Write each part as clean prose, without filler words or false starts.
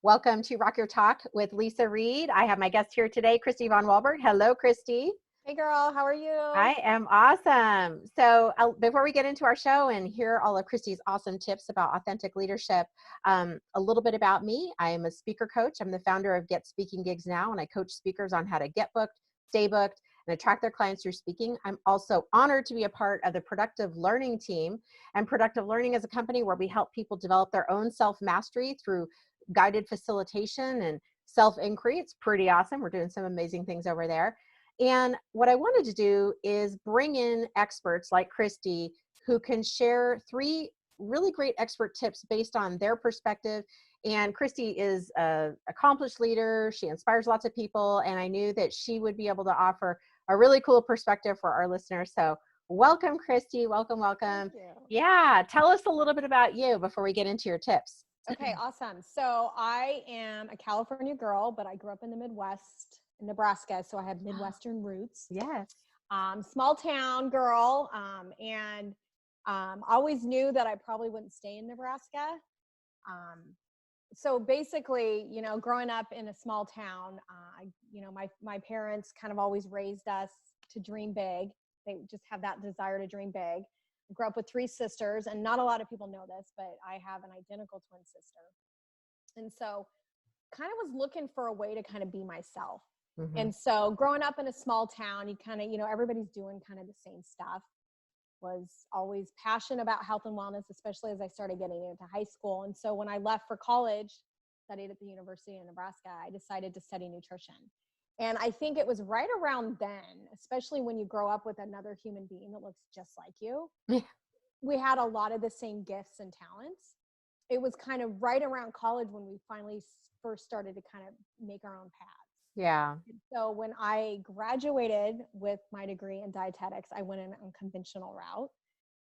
Welcome to Rock Your Talk with Leisa Reid. I have my guest here today, Kristy von Waldburg. Hello, Kristy. Hey girl, how are you? I am awesome. So before we get into our show and hear all of Kristy's awesome tips about authentic leadership, a little bit about me. I am a speaker coach. I'm the founder of Get Speaking Gigs Now, and I coach speakers on how to get booked, stay booked, and attract their clients through speaking. I'm also honored to be a part of the Productive Learning team. And Productive Learning is a company where we help people develop their own self-mastery through guided facilitation and self-inquiry. It's pretty awesome. We're doing some amazing things over there. And what I wanted to do is bring in experts like Kristy who can share 3 really great expert tips based on their perspective. And Kristy is an accomplished leader. She inspires lots of people. And I knew that she would be able to offer a really cool perspective for our listeners. So welcome, Kristy. Welcome, welcome. Thank you. Yeah. Tell us a little bit about you before we get into your tips. Okay, awesome. So I am a California girl, but I grew up in the Midwest, in Nebraska. So I have Midwestern roots. Yes. Small town girl, and always knew that I probably wouldn't stay in Nebraska. So basically, growing up in a small town, my parents kind of always raised us to dream big. They just have that desire to dream big. I grew up with 3 sisters, and not a lot of people know this, but I have an identical twin sister. And so kind of was looking for a way to kind of be myself. Mm-hmm. And so growing up in a small town, you kind of, everybody's doing kind of the same stuff. Was always passionate about health and wellness, especially as I started getting into high school. And so when I left for college, studied at the University of Nebraska, I decided to study nutrition. And I think it was right around then, especially when you grow up with another human being that looks just like you, we had a lot of the same gifts and talents. It was kind of right around college when we finally first started to kind of make our own paths. Yeah. So when I graduated with my degree in dietetics, I went an unconventional route.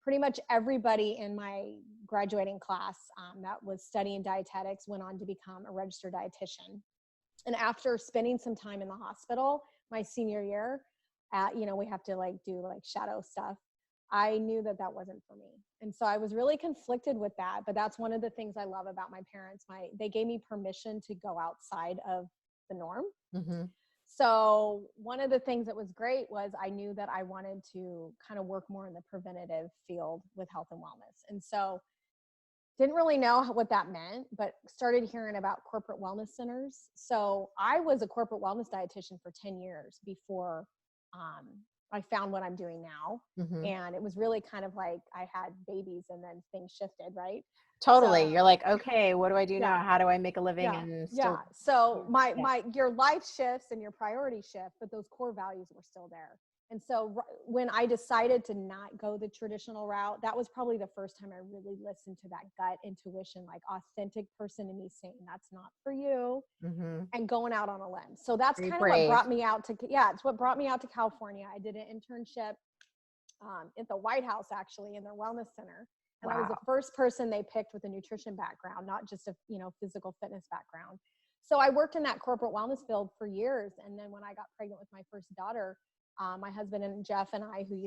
Pretty much everybody in my graduating class that was studying dietetics went on to become a registered dietitian. And after spending some time in the hospital my senior year, we have to do shadow stuff. I knew that wasn't for me. And so I was really conflicted with that. But that's one of the things I love about my parents. They gave me permission to go outside of the norm. Mm-hmm. So one of the things that was great was I knew that I wanted to kind of work more in the preventative field with health and wellness. And so didn't really know what that meant, but started hearing about corporate wellness centers. So I was a corporate wellness dietitian for 10 years before I found what I'm doing now. Mm-hmm. And it was really kind of like I had babies and then things shifted, right? Totally. So, you're like, okay, what do I do now? How do I make a living? And still, So your life shifts and your priorities shift, but those core values were still there. And so when I decided to not go the traditional route, that was probably the first time I really listened to that gut intuition, like authentic person in me saying, that's not for you, mm-hmm. and going out on a limb. So that's kind of what brought me out to, it's what brought me out to California. I did an internship at the White House, actually, in their wellness center. And I was the first person they picked with a nutrition background, not just a physical fitness background. So I worked in that corporate wellness field for years. And then when I got pregnant with my first daughter, my husband and Jeff and I, who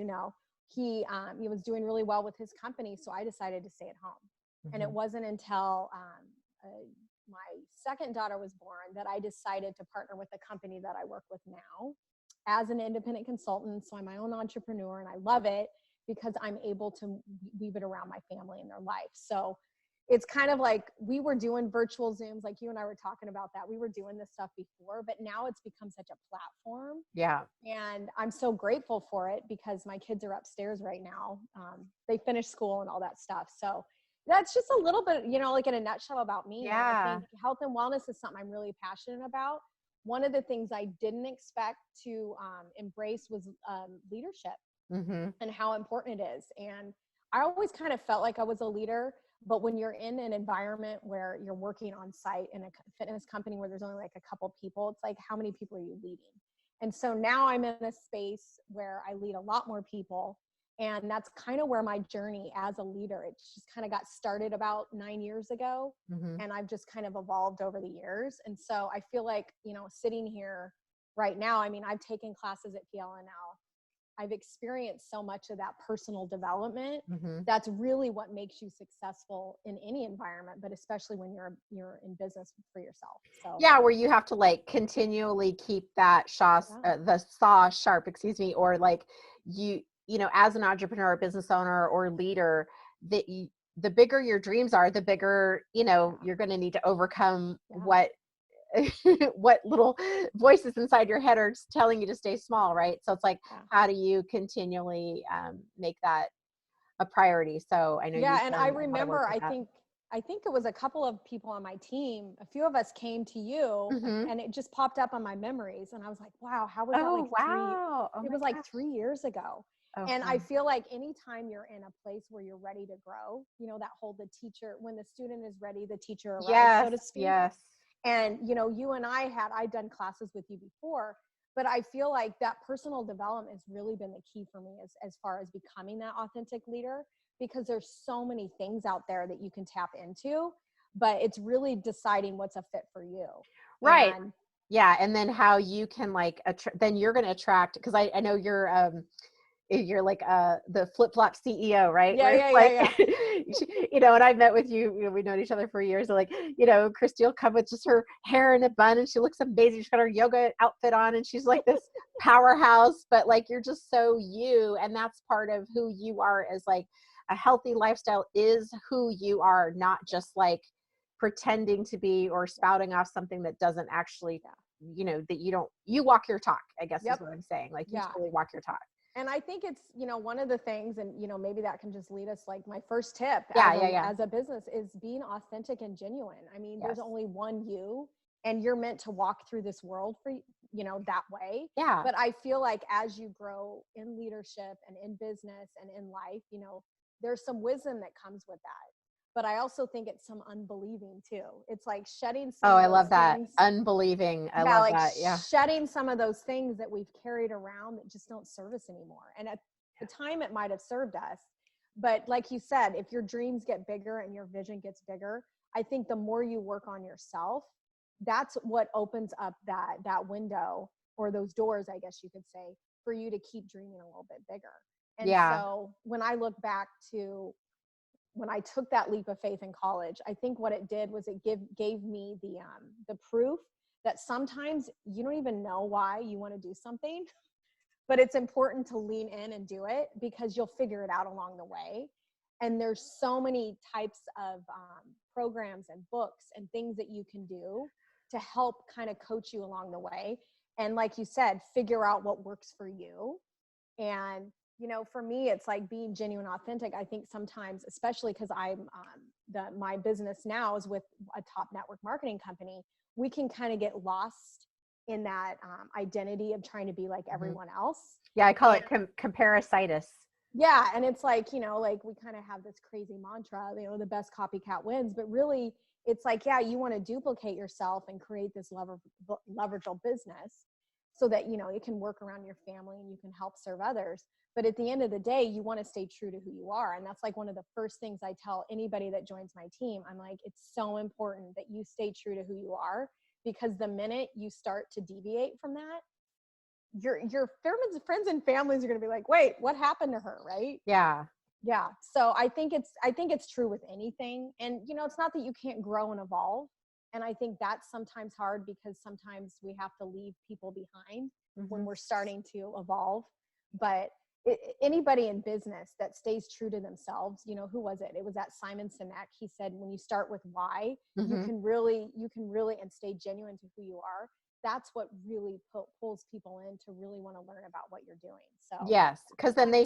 he was doing really well with his company. So I decided to stay at home. Mm-hmm. And it wasn't until my second daughter was born that I decided to partner with the company that I work with now as an independent consultant. So I'm my own entrepreneur and I love it because I'm able to weave it around my family and their life. So it's kind of like we were doing virtual Zooms, like you and I were talking about that. We were doing this stuff before, but now it's become such a platform. Yeah. And I'm so grateful for it because my kids are upstairs right now. They finished school and all that stuff. So that's just a little bit, like in a nutshell about me. Yeah. I think health and wellness is something I'm really passionate about. One of the things I didn't expect to embrace was leadership. Mm-hmm. And how important it is. And I always kind of felt like I was a leader, but when you're in an environment where you're working on site in a fitness company where there's only like a couple people, it's like, how many people are you leading? And so now I'm in a space where I lead a lot more people. And that's kind of where my journey as a leader, it just kind of got started about 9 years ago. Mm-hmm. And I've just kind of evolved over the years. And so I feel like, sitting here right now, I mean, I've taken classes at PLNL. I've experienced so much of that personal development. Mm-hmm. That's really what makes you successful in any environment, but especially when you're in business for yourself. So Yeah, where you have to like continually keep that the saw sharp, excuse me, or like you know, as an entrepreneur, business owner, or leader, the bigger your dreams are, the bigger, you know, you're going to need to overcome what what little voices inside your head are telling you to stay small, right? So it's like, how do you continually make that a priority? So I know you've and done I a lot of work remember, with that. I think it was a couple of people on my team, a few of us came to you, Mm-hmm. and it just popped up on my memories, and I was like, wow, how was that like Oh, wow. Oh it my was like gosh. 3 years ago. Oh, And I fun. feel like anytime you're in a place where you're ready to grow, you know, that whole, the teacher, when the student is ready, the teacher arrives, so to speak. Yes. And, you know, you and I'd done classes with you before, but I feel like that personal development has really been the key for me as far as becoming that authentic leader, because there's so many things out there that you can tap into, but it's really deciding what's a fit for you. Right. And Yeah. And then how you can like, then you're going to attract, because I know you're like the flip-flop CEO, right? Where it's like, you know, and I met with you, you know, we've known each other for years. So like, you know, Kristy will come with just her hair in a bun and she looks amazing. She's got her yoga outfit on and she's like this powerhouse, but like, you're just so you. And that's part of who you are, as like a healthy lifestyle is who you are, not just like pretending to be or spouting off something that doesn't actually, you know, that you walk your talk, I guess is what I'm saying. Like you totally walk your talk. And I think it's, you know, one of the things, and, you know, maybe that can just lead us, like my first tip as a business is being authentic and genuine. I mean, there's only one you, and you're meant to walk through this world for, you know, that way. Yeah. But I feel like as you grow in leadership and in business and in life, you know, there's some wisdom that comes with that. But I also think it's some unbelieving too. It's like shedding some of I those love that. things. Unbelieving. I love that. Yeah. Shedding some of those things that we've carried around that just don't serve us anymore. And at the time it might have served us. But like you said, if your dreams get bigger and your vision gets bigger, I think the more you work on yourself, that's what opens up that window, or those doors, I guess you could say, for you to keep dreaming a little bit bigger. And so when I look back to when I took that leap of faith in college, I think what it did was it gave me the proof that sometimes you don't even know why you want to do something, but it's important to lean in and do it, because you'll figure it out along the way. And there's so many types of programs and books and things that you can do to help kind of coach you along the way. And like you said, figure out what works for you. And you know, for me, it's like being genuine, authentic. I think sometimes, especially because I'm my business now is with a top network marketing company, we can kind of get lost in that identity of trying to be like everyone else. Yeah, I call it comparisitis. Yeah, and it's like, you know, like we kind of have this crazy mantra, you know, the best copycat wins, but really it's like, yeah, you want to duplicate yourself and create this leverageable business so that, you know, it can work around your family and you can help serve others. But at the end of the day, you want to stay true to who you are. And that's like one of the first things I tell anybody that joins my team. I'm like, it's so important that you stay true to who you are, because the minute you start to deviate from that, your friends and families are going to be like, wait, what happened to her? Right. Yeah. Yeah. So I think it's true with anything. And, you know, it's not that you can't grow and evolve. And I think that's sometimes hard, because sometimes we have to leave people behind when we're starting to evolve. But anybody in business that stays true to themselves, you know, who was it? It was that Simon Sinek. He said, when you start with why, you can really and stay genuine to who you are. That's what really pulls people in to really want to learn about what you're doing. So yes, because then they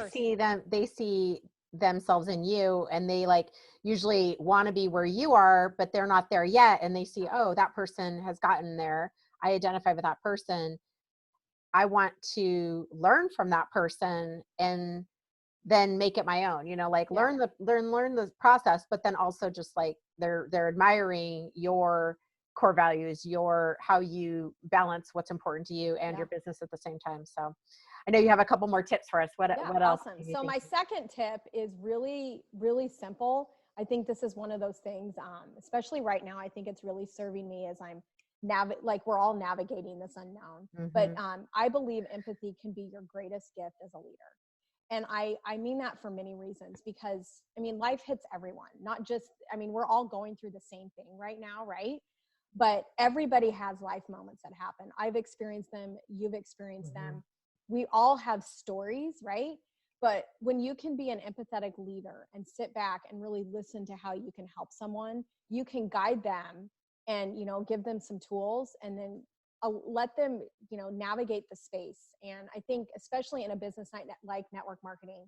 see themselves in you, and they like usually want to be where you are, but they're not there yet. And they see, oh, that person has gotten there. I identify with that person. I want to learn from that person and then make it my own, you know, like learn the process, but then also just like they're admiring your core values, your how you balance what's important to you and your business at the same time. So I know you have a couple more tips for us. What else? Awesome. So my second tip is really, really simple. I think this is one of those things, especially right now, I think it's really serving me as I'm like we're all navigating this unknown. But I believe empathy can be your greatest gift as a leader. And I mean that for many reasons, because I mean, life hits everyone, not just, I mean, we're all going through the same thing right now, right? But everybody has life moments that happen. I've experienced them. You've experienced them. We all have stories, right? But when you can be an empathetic leader and sit back and really listen to how you can help someone, you can guide them and, you know, give them some tools, and then let them, you know, navigate the space. And I think especially in a business like network marketing,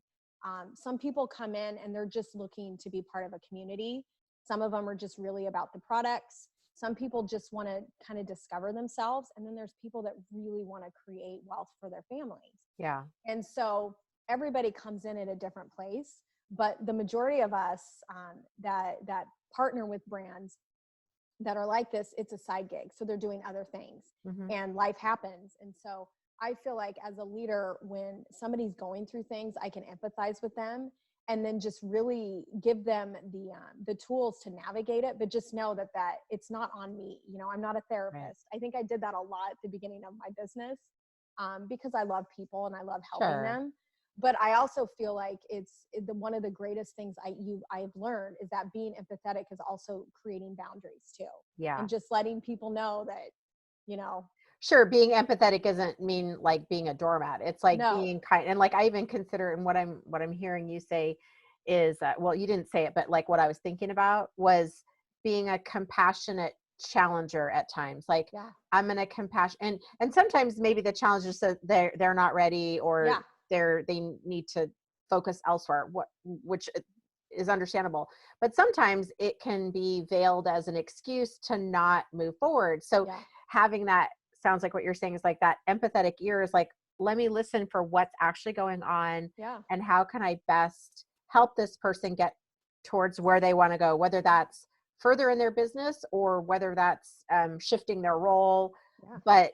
some people come in and they're just looking to be part of a community. Some of them are just really about the products. Some people just want to kind of discover themselves. And then there's people that really want to create wealth for their families. Yeah. And so everybody comes in at a different place, but the majority of us that partner with brands that are like this, it's a side gig. So they're doing other things and life happens. And so I feel like as a leader, when somebody's going through things, I can empathize with them and then just really give them the tools to navigate it. But just know that it's not on me. You know, I'm not a therapist. Right. I think I did that a lot at the beginning of my business because I love people and I love helping them. But I also feel like one of the greatest things I've learned is that being empathetic is also creating boundaries too. Yeah. And just letting people know that, you know. Sure. Being empathetic doesn't mean like being a doormat. It's like being kind. And like, I even consider, and what I'm hearing you say is, well, you didn't say it, but like what I was thinking about was being a compassionate challenger at times. Like I'm going to compassion, and sometimes maybe the challengers, so they're not ready, or they need to focus elsewhere, which is understandable. But sometimes it can be veiled as an excuse to not move forward. So having that, sounds like what you're saying is like that empathetic ear is like, let me listen for what's actually going on and how can I best help this person get towards where they want to go, whether that's further in their business or whether that's shifting their role, but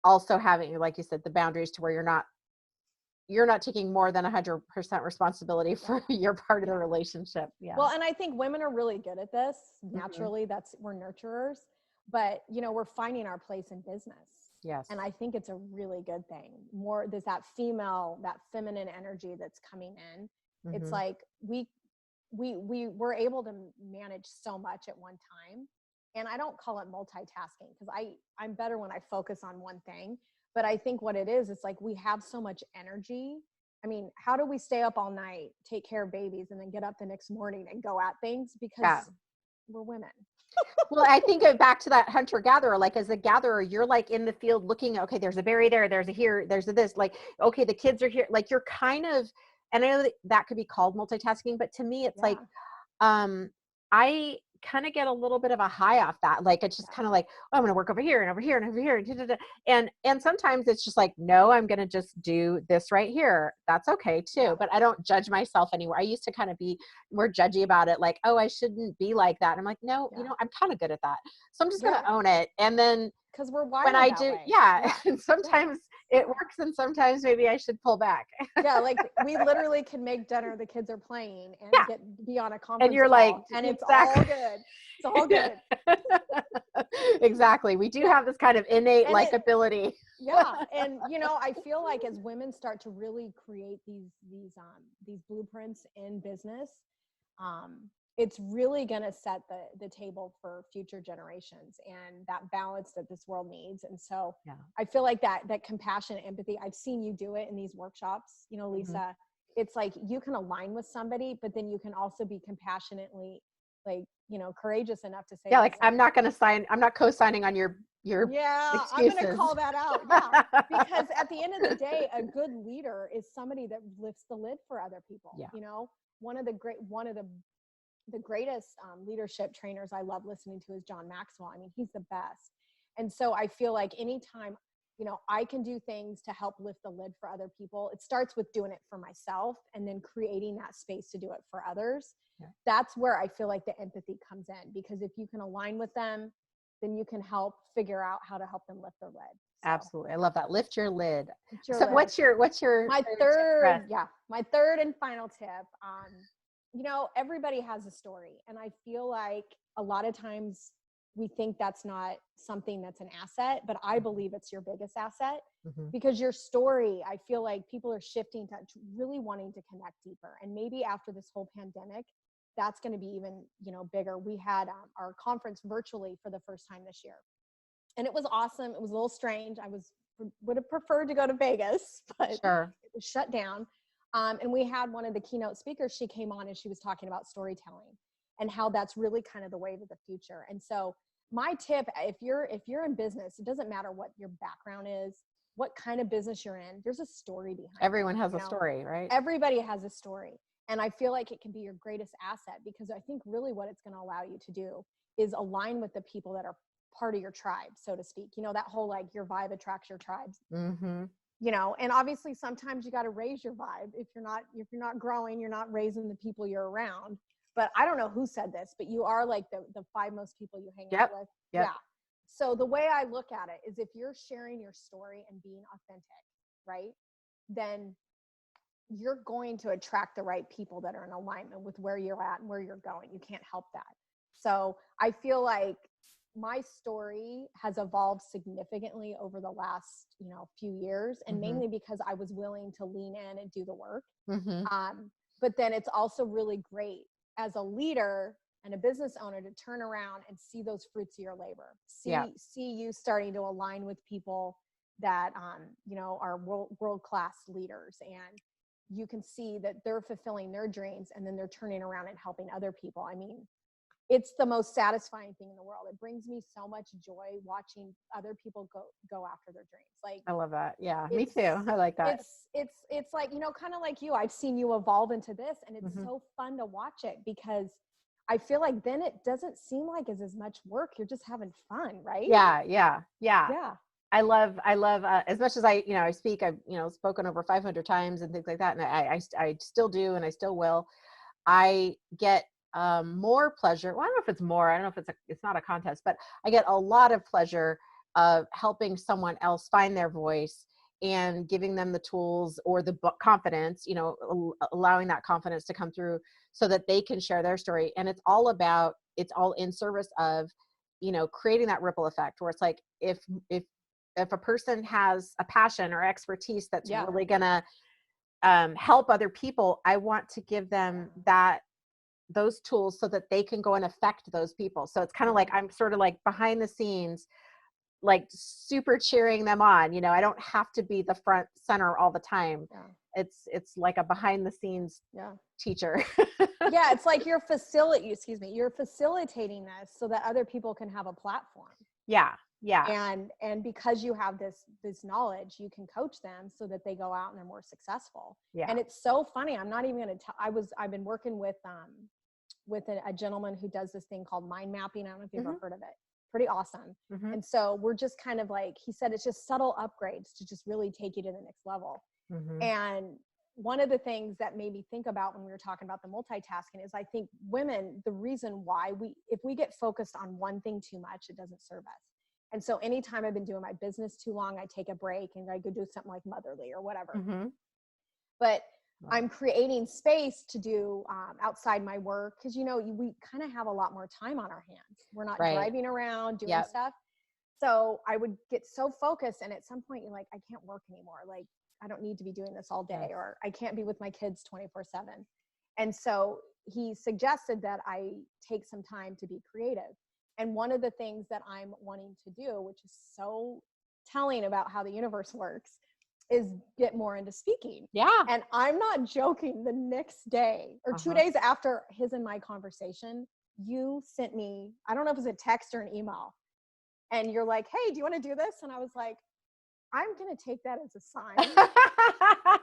also having, like you said, the boundaries to where you're not taking more than 100% responsibility for your part of the relationship. Yeah. Well, and I think women are really good at this. Naturally, we're nurturers, but you know, we're finding our place in business. Yes. And I think it's a really good thing. There's that feminine energy that's coming in. It's like we were able to manage so much at one time. And I don't call it multitasking because I'm better when I focus on one thing. But I think what it is, it's like we have so much energy. I mean, how do we stay up all night, take care of babies, and then get up the next morning and go at things? Because we're women. Well, I think back to that hunter-gatherer, like as a gatherer, you're like in the field looking, okay, there's a berry there, there's a here, there's a this, like, okay, the kids are here. Like you're kind of, and I know that could be called multitasking, but to me, it's like, I kind of get a little bit of a high off that. Like, it's just kind of like, oh, I'm going to work over here and over here and over here. And sometimes it's just like, no, I'm going to just do this right here. That's okay too. But I don't judge myself anymore. I used to kind of be more judgy about it. Like, oh, I shouldn't be like that. And I'm like, no, you know, I'm kind of good at that. So I'm just going to own it. And then because we're wired when I that do, way. and sometimes it works and sometimes maybe I should pull back. Like we literally can make dinner, the kids are playing and be on a conference and you're call, like, and it's all good. It's all good. Exactly. We do have this kind of innate likability. And you know, I feel like as women start to really create these blueprints in business, it's really going to set the table for future generations and that balance that this world needs. And so I feel like that compassion, empathy, I've seen you do it in these workshops, you know, Leisa, it's like you can align with somebody, but then you can also be compassionately, like, you know, courageous enough to say, like, I'm not co-signing on your excuses. I'm going to call that out. Because at the end of the day, a good leader is somebody that lifts the lid for other people. You know, one of the greatest leadership trainers I love listening to is John Maxwell. I mean, he's the best. And so I feel like anytime, you know, I can do things to help lift the lid for other people, it starts with doing it for myself and then creating that space to do it for others. That's where I feel like the empathy comes in, because if you can align with them, then you can help figure out how to help them lift their lid. So. Absolutely. I love that. Lift your lid. Lid. What's your my third and final tip. You know, everybody has a story. And I feel like a lot of times we think that's not something that's an asset, but I believe it's your biggest asset Mm-hmm. because your story, I feel like people are shifting to really wanting to connect deeper. And maybe after this whole pandemic, that's going to be even, bigger. We had our conference virtually for the first time this year, and it was awesome. It was a little strange. Would have preferred to go to Vegas, but Sure. it was shut down. And we had one of the keynote speakers. She came on and she was talking about storytelling and how that's really kind of the wave of the future. And so my tip, if you're in business, it doesn't matter what your background is, what kind of business you're in, there's a story behind it. Everyone has a story, right? Everybody has a story. And I feel like it can be your greatest asset, because I think really what it's going to allow you to do is align with the people that are part of your tribe, so to speak. That whole, like, your vibe attracts your tribes. Mm-hmm. And obviously sometimes you got to raise your vibe. If you're not growing, you're not raising the people you're around. But I don't know who said this, but you are like the 5 most people you hang out with. Yep. Yeah. So the way I look at it is, if you're sharing your story and being authentic, right, then you're going to attract the right people that are in alignment with where you're at and where you're going. You can't help that. So I feel like my story has evolved significantly over the last, few years, and Mm-hmm. mainly because I was willing to lean in and do the work. Mm-hmm. But then it's also really great as a leader and a business owner to turn around and see those fruits of your labor. See you starting to align with people that, are world-class leaders, and you can see that they're fulfilling their dreams, and then they're turning around and helping other people. I mean, it's the most satisfying thing in the world. It brings me so much joy watching other people go after their dreams. Like, I love that. Yeah, me too. I like that. It's like, kind of like you, I've seen you evolve into this, and it's Mm-hmm. so fun to watch it, because I feel like then it doesn't seem like it's as much work. You're just having fun, right? Yeah. I love, as much as I speak, I've, spoken over 500 times and things like that. And I still do, and I still will. I get more pleasure. Well, I don't know if it's more, I don't know if it's not a contest, but I get a lot of pleasure of helping someone else find their voice and giving them the tools or the confidence, allowing that confidence to come through so that they can share their story. And it's all in service of, creating that ripple effect, where it's like, if a person has a passion or expertise that's really gonna help other people, I want to give them those tools so that they can go and affect those people. So it's kind of like, I'm sort of like behind the scenes, like super cheering them on. I don't have to be the front center all the time. Yeah. It's like a behind the scenes teacher. Yeah, it's like you're facilitating this so that other people can have a platform. Yeah. And because you have this knowledge, you can coach them so that they go out and they're more successful. Yeah. And it's so funny. I'm not even going to tell. I've been working with a gentleman who does this thing called mind mapping. I don't know if you've ever heard of it. Pretty awesome. Mm-hmm. And so we're just kind of like, he said, it's just subtle upgrades to just really take you to the next level. Mm-hmm. And one of the things that made me think about when we were talking about the multitasking is, I think women, the reason why if we get focused on one thing too much, it doesn't serve us. And so anytime I've been doing my business too long, I take a break and I go do something like Motherly or whatever. Mm-hmm. But I'm creating space to do outside my work, because, we kind of have a lot more time on our hands. We're not driving around doing stuff. So I would get so focused, and at some point you're like, I can't work anymore. Like, I don't need to be doing this all day, or I can't be with my kids 24/7. And so he suggested that I take some time to be creative. And one of the things that I'm wanting to do, which is so telling about how the universe works, is get more into speaking. Yeah. And I'm not joking. The next day or 2 days after his and my conversation, you sent me, I don't know if it was a text or an email, and you're like, hey, do you want to do this? And I was like, I'm going to take that as a sign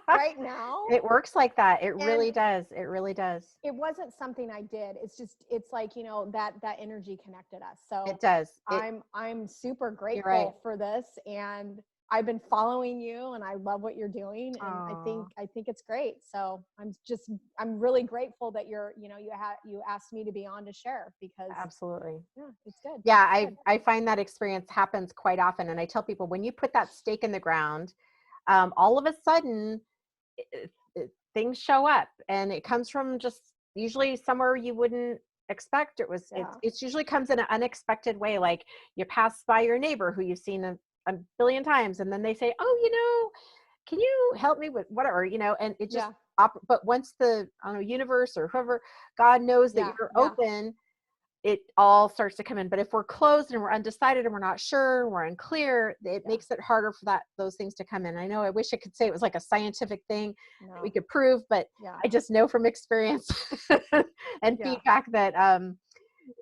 right now. It works like that. It really does. It really does. It wasn't something I did. It's like, that energy connected us. So it does. I'm super grateful for this. And I've been following you, and I love what you're doing. And I think it's great. So I'm really grateful that you asked me to be on to share, because absolutely. Yeah, it's good. Yeah. I find that experience happens quite often. And I tell people, when you put that stake in the ground, all of a sudden things show up, and it comes from just usually somewhere you wouldn't expect. It's usually comes in an unexpected way. Like you pass by your neighbor who you've seen a billion times, and then they say, oh, can you help me with whatever, and it just, but once the, I don't know, universe or whoever, God knows that you're open, it all starts to come in. But if we're closed and we're undecided and we're not sure, we're unclear, it makes it harder for those things to come in. I know I wish I could say it was like a scientific thing that we could prove, but I just know from experience and feedback that,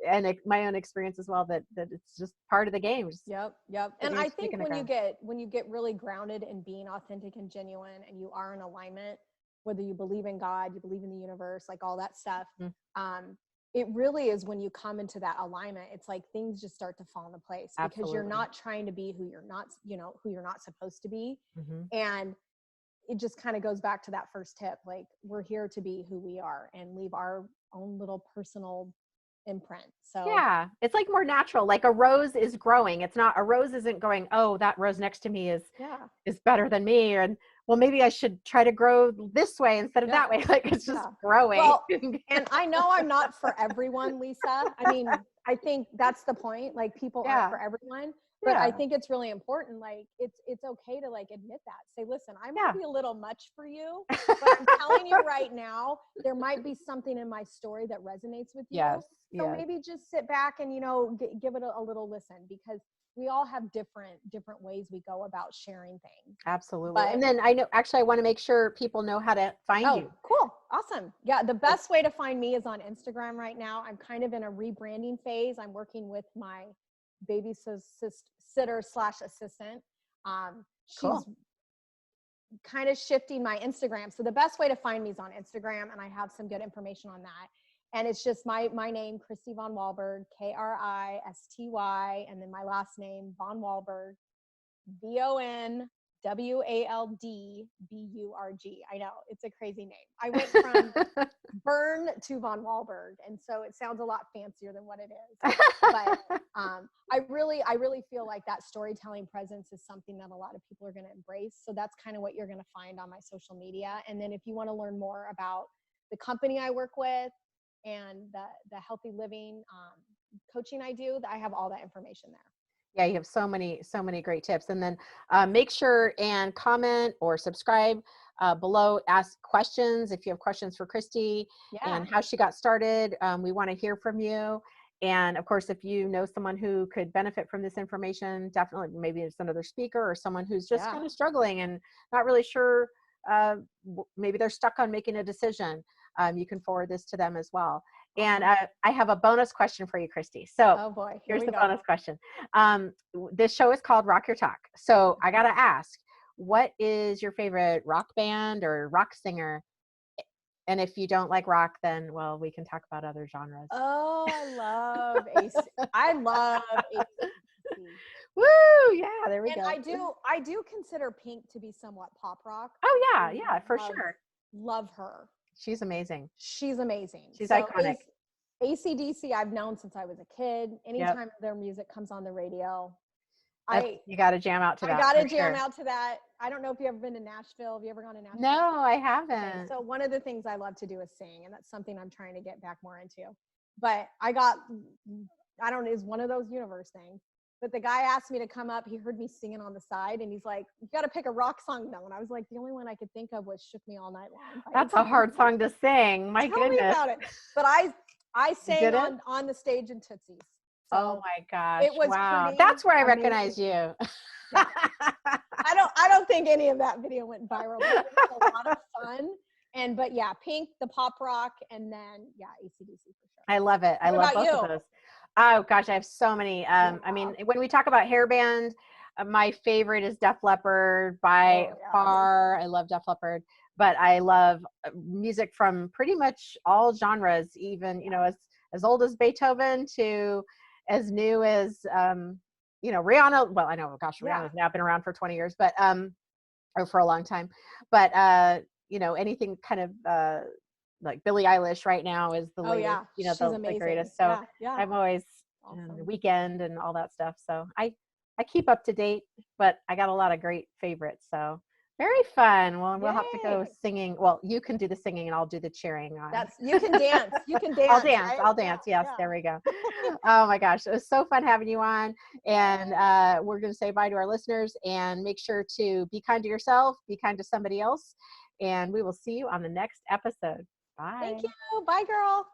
and my own experience as well, that it's just part of the game. Yep. And I think when you get really grounded in being authentic and genuine, and you are in alignment, whether you believe in God, you believe in the universe, like all that stuff, it really is when you come into that alignment, it's like things just start to fall into place. Absolutely. Because you're not trying to be who you're not supposed to be. And it just kind of goes back to that first tip. Like, we're here to be who we are and leave our own little personal imprint. So yeah, it's like more natural. Like a rose is growing. A rose isn't going, oh, that rose next to me is better than me, and well, maybe I should try to grow this way instead of that way. Like, it's just growing. Well, and I know I'm not for everyone, Leisa. I mean, I think that's the point. Like, people aren't for everyone. But I think it's really important. Like, it's okay to like admit that. Say, listen, I might be a little much for you, but I'm telling you right now, there might be something in my story that resonates with you. So maybe just sit back and, give it a little listen, because we all have different ways we go about sharing things. Absolutely. But, and then I want to make sure people know how to find you. Cool. Awesome. Yeah. The best way to find me is on Instagram right now. I'm kind of in a rebranding phase. I'm working with my babysitter/assistant. She's kind of shifting my Instagram. So the best way to find me is on Instagram, and I have some good information on that. And it's just my name, Kristy von Waldburg, Kristy, and then my last name, von Waldburg, VonWaldburg. I know, it's a crazy name. I went from Bern to von Waldburg, and so it sounds a lot fancier than what it is. But I really feel like that storytelling presence is something that a lot of people are going to embrace. So that's kind of what you're going to find on my social media. And then if you want to learn more about the company I work with and the healthy living coaching I do, I have all that information there. Yeah, you have so many great tips. And then make sure and comment or subscribe below. Ask questions if you have questions for Kristy and how she got started. We want to hear from you. And of course, if you know someone who could benefit from this information, definitely, maybe it's another speaker or someone who's just kind of struggling and not really sure, maybe they're stuck on making a decision. You can forward this to them as well. And I have a bonus question for you, Kristy. So here's the bonus question. This show is called Rock Your Talk. So I got to ask, what is your favorite rock band or rock singer? And if you don't like rock, then, well, we can talk about other genres. Oh, I love AC/DC. Woo! Yeah, there we go. I do consider Pink to be somewhat pop rock. Oh yeah, for sure. Love her. She's amazing. She's iconic. AC/DC I've known since I was a kid. Anytime their music comes on the radio, you got to jam out to that. I got to jam out to that. I don't know if you've ever been to Nashville. Have you ever gone to Nashville? No, I haven't. Okay, so one of the things I love to do is sing, and that's something I'm trying to get back more into. But it's one of those universe things. But the guy asked me to come up. He heard me singing on the side, and he's like, "You got to pick a rock song, though." And I was like, the only one I could think of was "Shook Me All Night Long." That's a hard song to sing. My goodness. Tell me about it. But I sang on the stage in Tootsie's. So oh my gosh! It was That's where I recognize you. I don't think any of that video went viral. But it was a lot of fun. But yeah, Pink, the pop rock, and then AC/DC for sure. I love it. I love both of those. Oh gosh, I have so many. I mean, when we talk about hair band, my favorite is Def Leppard by far. I love Def Leppard, but I love music from pretty much all genres, even, as old as Beethoven to as new as, Rihanna. Well, I know, Rihanna's now been around for 20 years, but, or for a long time, but, anything kind of, like Billie Eilish right now is the latest, the greatest. So I'm always The Weekend and all that stuff. So I keep up to date, but I got a lot of great favorites. So Very fun. Well, we'll have to go Yay. singing. Well, you can do the singing and I'll do the cheering. You can dance. You can dance. I'll dance. Right? I'll dance. Yeah, Yes, yeah. there we go. Oh my gosh, it was so fun having you on. And we're going to say bye to our listeners and make sure to be kind to yourself, be kind to somebody else, and we will see you on the next episode. Bye. Thank you. Bye, girl.